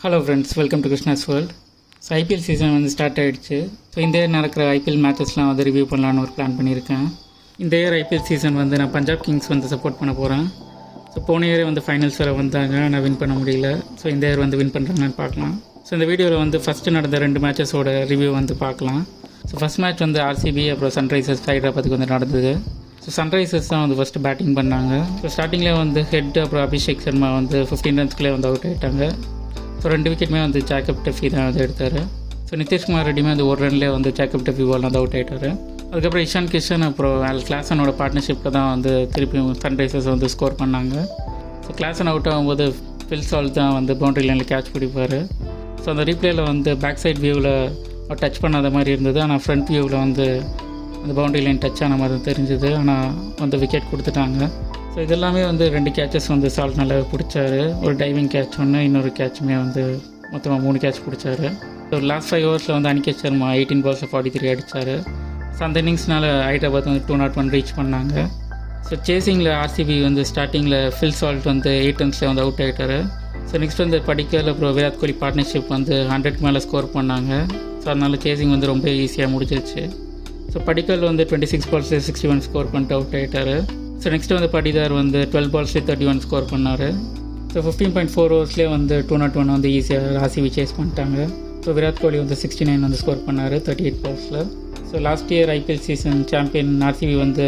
Hello friends, welcome to Krishna's world. So IPL season வந்து start ஆகிடுச்சு. So இந்த year நடக்கிற ஐபிஎல் மேட்சஸ்லாம் வந்து ரிவ்யூ பண்ணலான்னு ஒரு பிளான் பண்ணியிருக்கேன். இந்த இயர் ஐபிஎல் சீசன் வந்து நான் பஞ்சாப் கிங்ஸ் வந்து சப்போர்ட் பண்ண போகிறேன். ஸோ போன இயரே வந்து ஃபைனல்ஸ் வர வந்தாங்க, நான் வின் பண்ண முடியல. ஸோ இந்த இயர் வந்து வின் பண்ணுறாங்கன்னு பார்க்கலாம். ஸோ இந்த வீடியோவில் வந்து ஃபஸ்ட்டு நடந்த 2 மேட்சஸோட ரிவ்யூ வந்து பார்க்கலாம். ஸோ ஃபஸ்ட் மேட்ச் வந்து ஆர்சிபி அப்புறம் சன்ரைசர்ஸ் ஹைதராபாத்துக்கு வந்து நடந்தது. ஸோ சன்ரைசர்ஸ் தான் வந்து ஃபஸ்ட்டு பேட்டிங் பண்ணாங்க. ஸோ ஸ்டார்டிங்கில் வந்து ஹெட் அப்புறம் அபிஷேக் சர்மா வந்து 15 ரன்ஸ்க்குள்ளே வந்து அவுட் ஆகிட்டாங்க. ஸோ 2 விக்கெட்டுமே வந்து ஜாக்கப் டெஃபி தான் வந்து எடுத்தார். ஸோ நிதிஷ்குமார் ரெட்டியுமே வந்து 1 ரன்லேயே வந்து ஜாக்கப் டெஃபி பால் வந்து அவுட் ஆகிட்டார். அதுக்கப்புறம் இஷான் கிஷன் அப்புறம் கிளாசனோட பார்ட்னர்ஷிப்பில் தான் வந்து திருப்பி சன்ரைசர்ஸ் வந்து ஸ்கோர் பண்ணாங்க. ஸோ கிளாசன் அவுட் ஆகும்போது ஃபில் சால்ட் தான் வந்து பவுண்டரி லைனில் கேட்ச் பிடிப்பார். ஸோ அந்த ரீப்ளேயில் வந்து பேக் சைட் வியூவில் டச் பண்ணாத மாதிரி இருந்தது. ஆனால் ஃப்ரண்ட் வியூவில் வந்து அந்த பவுண்டரி லைன் டச் ஆன மாதிரி தெரிஞ்சுது. ஆனால் வந்து விக்கெட் கொடுத்துட்டாங்க. ஸோ இதெல்லாமே வந்து 2 கேட்சஸ் வந்து சால்ட் நல்லா பிடிச்சாரு. ஒரு டைவிங் கேட்ச் ஒன்று, இன்னொரு கேட்சுமே வந்து மொத்தமாக 3 கேட்ச் பிடிச்சாரு. ஸோ லாஸ்ட் 5 ஓவர்ஸில் வந்து அனிகேத் சர்மா 18 பால்ஸில் 43 அடித்தார். ஸோ அந்த இன்னிங்ஸ்னால் ஹைதராபாத் வந்து 201 ரீச் பண்ணாங்க. ஸோ சேசிங்கில் ஆர்சிபி வந்து ஸ்டார்டிங்கில் ஃபில் சால்ட் வந்து 8 ரன்ஸில் வந்து அவுட் ஆகிட்டார். ஸோ நெக்ஸ்ட் வந்து படிக்கல் அப்புறம் விராட் கோலி பார்ட்னர்ஷிப் வந்து 100க்கு மேலே ஸ்கோர் பண்ணாங்க. ஸோ அதனால் சேசிங் வந்து ரொம்ப ஈஸியாக முடிஞ்சிருச்சு. ஸோ படிக்கல் வந்து 26 பால்ஸில் 61 ஸ்கோர் பண்ணிட்டு அவுட் ஆகிட்டார். ஸோ நெக்ஸ்ட்டு வந்து படிதார் வந்து 12 பால்ஸ்லேயே 31 ஸ்கோர் பண்ணார். ஸோ 15.4 ஓவர்ஸ்லேயே வந்து 201 வந்து ஈஸியாக ஆர்சிபி சேஸ் பண்ணிட்டாங்க. ஸோ விராட் கோலி வந்து 69 வந்து ஸ்கோர் பண்ணார் 38 பால்ஸில். So last year IPL season champion RCB வந்து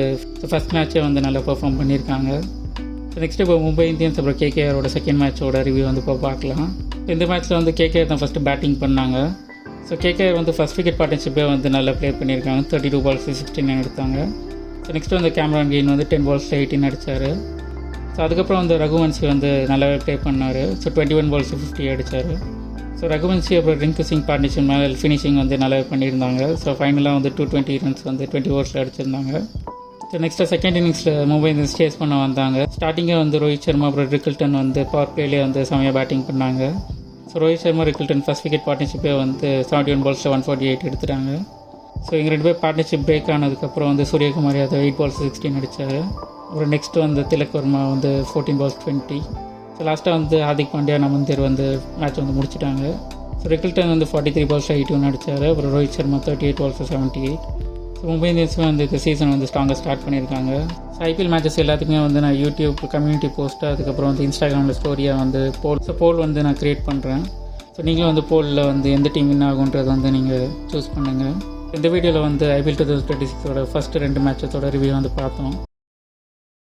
ஃபஸ்ட் மேட்ச்சே வந்து நல்லா பெர்ஃபார்ம் பண்ணியிருக்காங்க. ஸோ நெக்ஸ்ட்டு இப்போ மும்பை இந்தியன்ஸ் அப்புறம் கேகேஆரோட செகண்ட் மேட்சோட ரிவ்யூ வந்து இப்போ பார்க்கலாம். இந்த மேட்ச்சில் வந்து கேகேஆர் தான் ஃபஸ்ட்டு பேட்டிங் பண்ணாங்க. ஸோ கேகேஆர் வந்து ஃபஸ்ட் விக்கெட் பார்ட்னர்ஷிப்பே வந்து நல்லா ப்ளே பண்ணியிருக்காங்க. 32 பால்ஸ் 69 எடுத்தாங்க. ஸோ நெக்ஸ்ட்டு வந்து கேமரான் கெயின் வந்து 10 பால்ஸ் 18 அடித்தார். ஸோ அதுக்கப்புறம் வந்து ரகுவன்சி வந்து நல்லாவே ப்ளே பண்ணார். ஸோ 21 பால்ஸ் 50 அடித்தார். ஸோ ரகுவன்சி அப்புறம் ரிங்கு சிங் பார்ட்னர்ஷிப் மேலே ஃபினிஷிங் வந்து நல்லாவே பண்ணியிருந்தாங்க. ஸோ ஃபைனலாக வந்து 220 ரன்ஸ் வந்து 20 ஓவர்ஸில் அடிச்சிருந்தாங்க. ஸோ நெக்ஸ்ட்டு செகண்ட் இன்னிங்ஸில் மும்பை இந்தியன்ஸ் சேஸ் பண்ண வந்தாங்க. ஸ்டார்டிங்கே வந்து ரோஹித் சர்மா அப்புறம் ரிக்கில்டன் வந்து பவர் பிளேலேயே வந்து செமையாக பேட்டிங் பண்ணாங்க. So Rohit Sharma Rickelton first wicket பார்ட்னர்ஷிப்பே வந்து 71 பால்ஸில் 148 எடுத்துட்டாங்க. ஸோ இங்கே 2 பேர் பார்ட்னர்ஷிப் பிரேக் ஆனதுக்கப்புறம் வந்து சூரியகுமார் யாதவ் 8 பால்ஸ் 16 அடித்தார். அப்புறம் நெக்ஸ்ட்டு வந்து திலக் வர்மா வந்து 14 பால்ஸ் 20. ஸோ லாஸ்ட்டாக வந்து ஹார்திக் பாண்டியா நமந்தர் வந்து மேட்ச் வந்து முடிச்சிட்டாங்க. ஸோ ரிக்கில்டன் வந்து 43 பால்ஸ் 81 அடித்தார். அப்புறம் ரோஹித் சர்மா 38 பால்ஸ் 78. ஸோ மும்பை இந்தியன்ஸுமே வந்து இந்த சீசன் வந்து ஸ்ட்ராங்காக ஸ்டார்ட் பண்ணியிருக்காங்க. ஸோ ஐபிஎல் மேட்சஸ் எல்லாத்துக்குமே வந்து நான் யூடியூப் கம்யூனிட்டி போஸ்ட்டு அதுக்கப்புறம் வந்து இன்ஸ்டாகிராமில் ஸ்டோரியாக வந்து போல் வந்து நான் க்ரியேட் பண்ணுறேன். ஸோ நீங்களும் வந்து போலில் வந்து எந்த டீம் வின் ஆகுன்றது வந்து நீங்கள் சூஸ் பண்ணுங்கள். இந்த வீடியோவில் வந்து ஐபிஎல் 2026ஓட ஃபஸ்ட்டு 2 மேட்சஸோட ரிவ்யூ வந்து பார்த்தோம்.